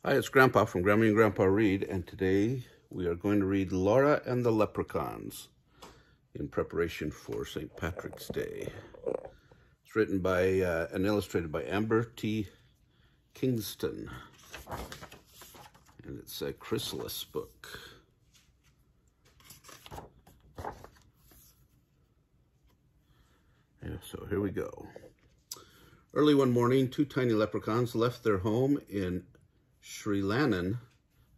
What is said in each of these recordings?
Hi, it's Grandpa from Grammy and Grandpa Read, and today we are going to read Laura and the Leprechauns in preparation for St. Patrick's Day. It's written by and illustrated by Amber T. Kingston, and it's a chrysalis book. Yeah, so here we go. Early one morning, two tiny leprechauns left their home in Sri Lankan,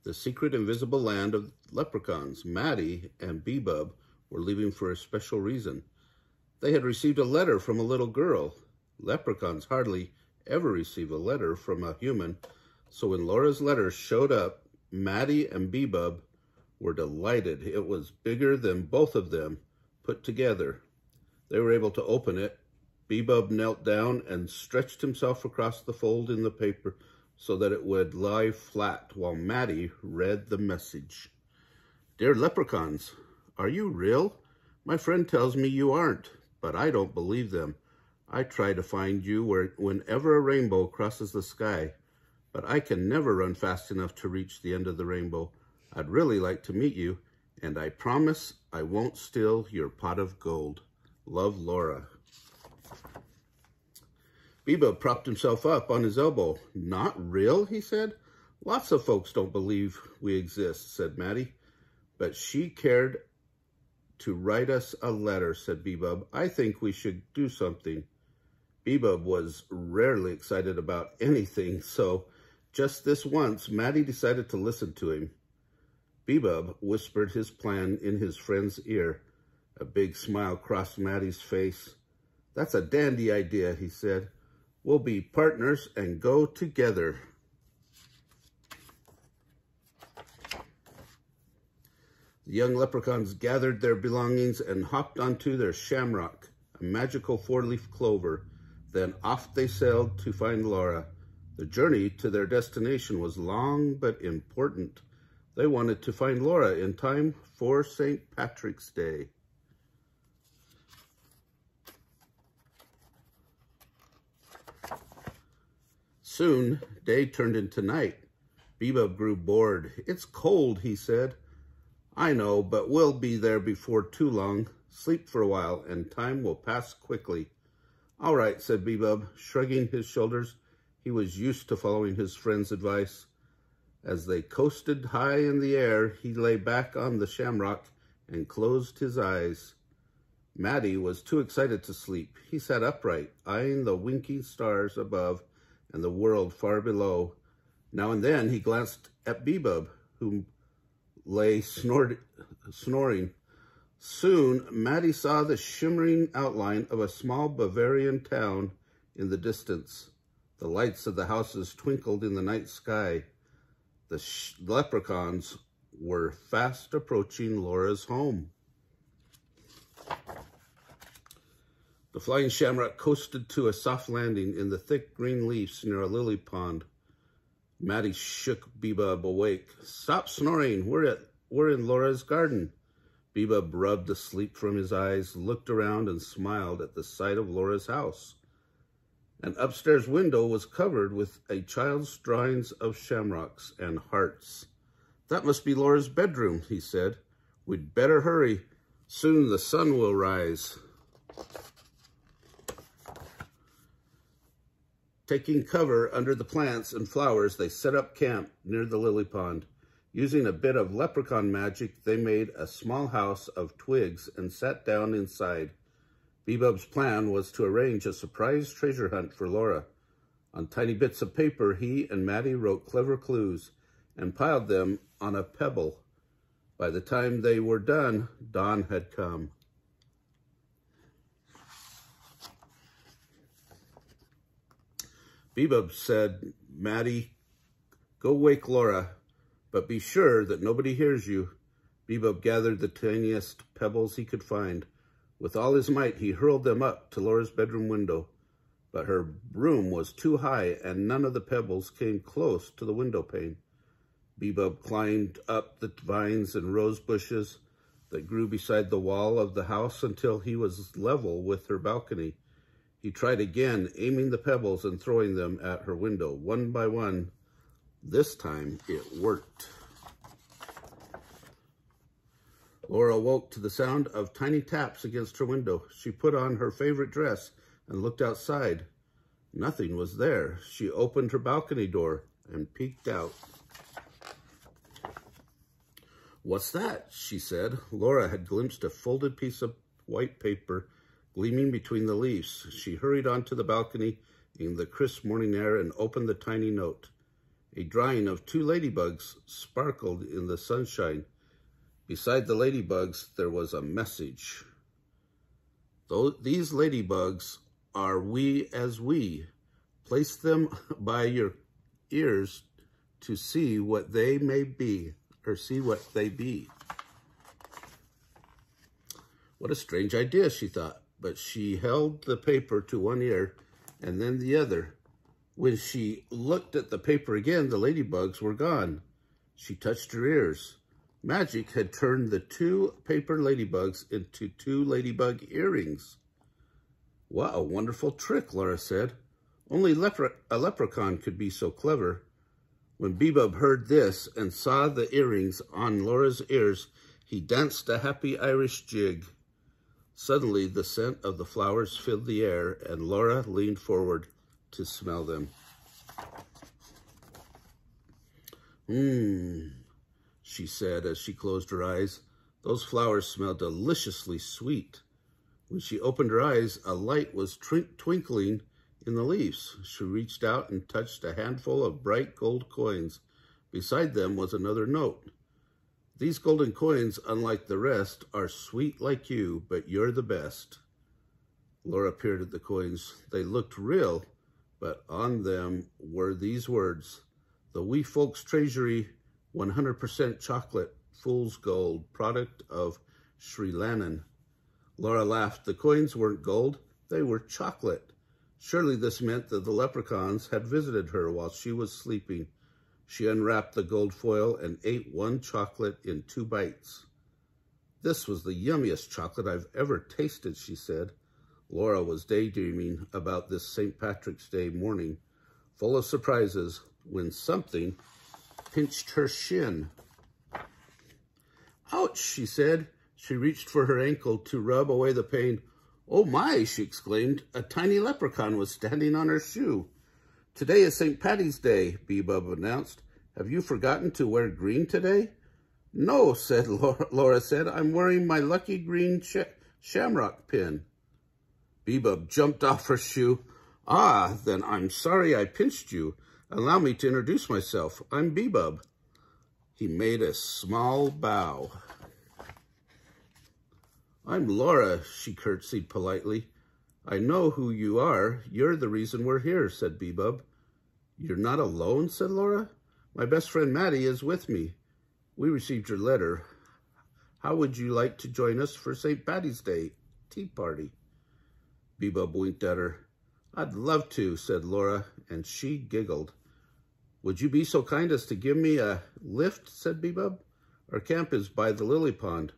the secret invisible land of leprechauns. Maddie and Bebub were leaving for a special reason. They had received a letter from a little girl. Leprechauns hardly ever receive a letter from a human, so when Laura's letter showed up, Maddie and Bebub were delighted. It was bigger than both of them put together. They were able to open it. Bebub knelt down and stretched himself across the fold in the paper so that it would lie flat while Maddie read the message. Dear Leprechauns, are you real? My friend tells me you aren't, but I don't believe them. I try to find you whenever a rainbow crosses the sky, but I can never run fast enough to reach the end of the rainbow. I'd really like to meet you, and I promise I won't steal your pot of gold. Love, Laura. Bebub propped himself up on his elbow. Not real, he said. Lots of folks don't believe we exist, said Maddie. But she cared to write us a letter, said Bebub. I think we should do something. Bebub was rarely excited about anything, so just this once, Maddie decided to listen to him. Bebub whispered his plan in his friend's ear. A big smile crossed Maddie's face. That's a dandy idea, he said. We'll be partners and go together. The young leprechauns gathered their belongings and hopped onto their shamrock, a magical four-leaf clover. Then off they sailed to find Laura. The journey to their destination was long but important. They wanted to find Laura in time for St. Patrick's Day. Soon, day turned into night. Bebub grew bored. It's cold, he said. I know, but we'll be there before too long. Sleep for a while, and time will pass quickly. All right, said Bebub, shrugging his shoulders. He was used to following his friend's advice. As they coasted high in the air, he lay back on the shamrock and closed his eyes. Maddie was too excited to sleep. He sat upright, eyeing the winking stars above and the world far below. Now and then he glanced at Bebub, who lay snoring. Soon, Maddie saw the shimmering outline of a small Bavarian town in the distance. The lights of the houses twinkled in the night sky. The leprechauns were fast approaching Laura's home. The flying shamrock coasted to a soft landing in the thick green leaves near a lily pond. Maddie shook Bebub awake. Stop snoring. We're in Laura's garden. Bebub rubbed the sleep from his eyes, looked around, and smiled at the sight of Laura's house. An upstairs window was covered with a child's drawings of shamrocks and hearts. That must be Laura's bedroom, he said. We'd better hurry. Soon the sun will rise. Taking cover under the plants and flowers, they set up camp near the lily pond. Using a bit of leprechaun magic, they made a small house of twigs and sat down inside. Bebub's plan was to arrange a surprise treasure hunt for Laura. On tiny bits of paper, he and Maddie wrote clever clues and piled them on a pebble. By the time they were done, dawn had come. Bebub said, Maddie, go wake Laura, but be sure that nobody hears you. Bebub gathered the tiniest pebbles he could find. With all his might, he hurled them up to Laura's bedroom window. But her room was too high, and none of the pebbles came close to the window pane. Bebub climbed up the vines and rose bushes that grew beside the wall of the house until he was level with her balcony. He tried again, aiming the pebbles and throwing them at her window. One by one, This time it worked. Laura woke to the sound of tiny taps against her window. She put on her favorite dress and looked outside. Nothing was there. She opened her balcony door and peeked out. "What's that?" she said. Laura had glimpsed a folded piece of white paper gleaming between the leaves. She hurried onto the balcony in the crisp morning air and opened the tiny note. A drawing of 2 ladybugs sparkled in the sunshine. Beside the ladybugs, there was a message. "These ladybugs are we as we. Place them by your ears to see what they may be, or see what they be." What a strange idea, she thought, but she held the paper to one ear and then the other. When she looked at the paper again, the ladybugs were gone. She touched her ears. Magic had turned the 2 paper ladybugs into 2 ladybug earrings. "What a wonderful trick," Laura said. "Only a leprechaun could be so clever." When Bebop heard this and saw the earrings on Laura's ears, he danced a happy Irish jig. Suddenly, the scent of the flowers filled the air, and Laura leaned forward to smell them. She said as she closed her eyes. Those flowers smelled deliciously sweet. When she opened her eyes, a light was twinkling in the leaves. She reached out and touched a handful of bright gold coins. Beside them was another note. "These golden coins, unlike the rest, are sweet like you, but you're the best." Laura peered at the coins. They looked real, but on them were these words: "The wee folks' treasury, 100% chocolate, fool's gold, product of Sri Lankan." Laura laughed. The coins weren't gold, they were chocolate. Surely this meant that the leprechauns had visited her while she was sleeping. She unwrapped the gold foil and ate 1 chocolate in 2 bites. "This was the yummiest chocolate I've ever tasted," she said. Laura was daydreaming about this St. Patrick's Day morning, full of surprises, when something pinched her shin. "Ouch," she said. She reached for her ankle to rub away the pain. "Oh my," she exclaimed. A tiny leprechaun was standing on her shoe. "Today is St. Patty's Day," Bebop announced. "Have you forgotten to wear green today?" "No," said Laura said. "I'm wearing my lucky green shamrock pin." Bebop jumped off her shoe. "Ah, then I'm sorry I pinched you. Allow me to introduce myself. I'm Bebop." He made a small bow. "I'm Laura," she curtsied politely. "I know who you are. You're the reason we're here," said Bebop. "You're not alone," said Laura. "My best friend Maddie is with me. We received your letter. How would you like to join us for St. Patty's Day tea party?" Bebop winked at her. "I'd love to," said Laura, and she giggled. "Would you be so kind as to give me a lift?" said Bebop. "Our camp is by the lily pond."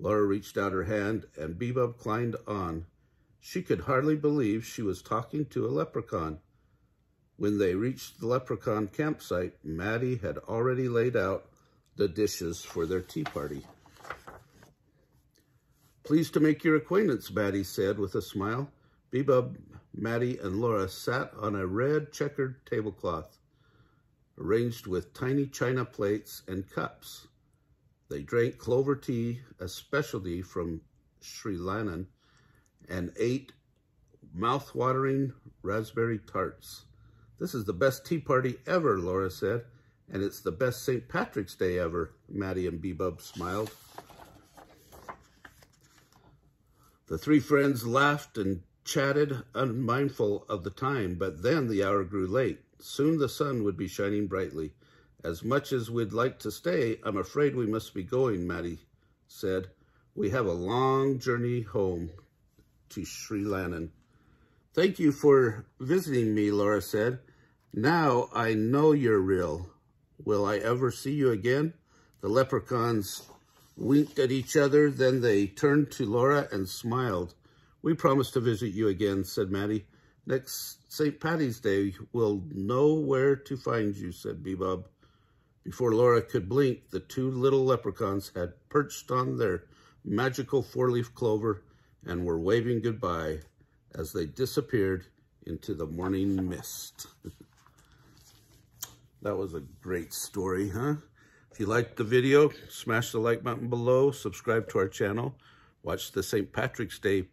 Laura reached out her hand, and Bebop climbed on. She could hardly believe she was talking to a leprechaun. When they reached the leprechaun campsite, Maddie had already laid out the dishes for their tea party. "Pleased to make your acquaintance," Maddie said with a smile. Bebop, Maddie, and Laura sat on a red checkered tablecloth, arranged with tiny china plates and cups. They drank clover tea, a specialty from Sri Lankan, and ate mouth-watering raspberry tarts. "This is the best tea party ever," Laura said, "and it's the best St. Patrick's Day ever." Maddie and Bebop smiled. The 3 friends laughed and chatted, unmindful of the time, but then the hour grew late. Soon the sun would be shining brightly. "As much as we'd like to stay, I'm afraid we must be going," Maddie said. "We have a long journey home to Sri Lankan." "Thank you for visiting me," Laura said. "Now I know you're real. Will I ever see you again?" The leprechauns winked at each other, then they turned to Laura and smiled. "We promise to visit you again," said Maddie. Next St. Patty's Day, we'll know where to find you, said Bebop. Before Laura could blink, the two little leprechauns had perched on their magical four-leaf clover and were waving goodbye as they disappeared into the morning mist. That was a great story, huh? If you liked the video, smash the like button below, subscribe to our channel, watch the St. Patrick's Day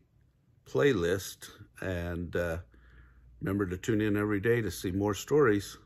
playlist, and remember to tune in every day to see more stories.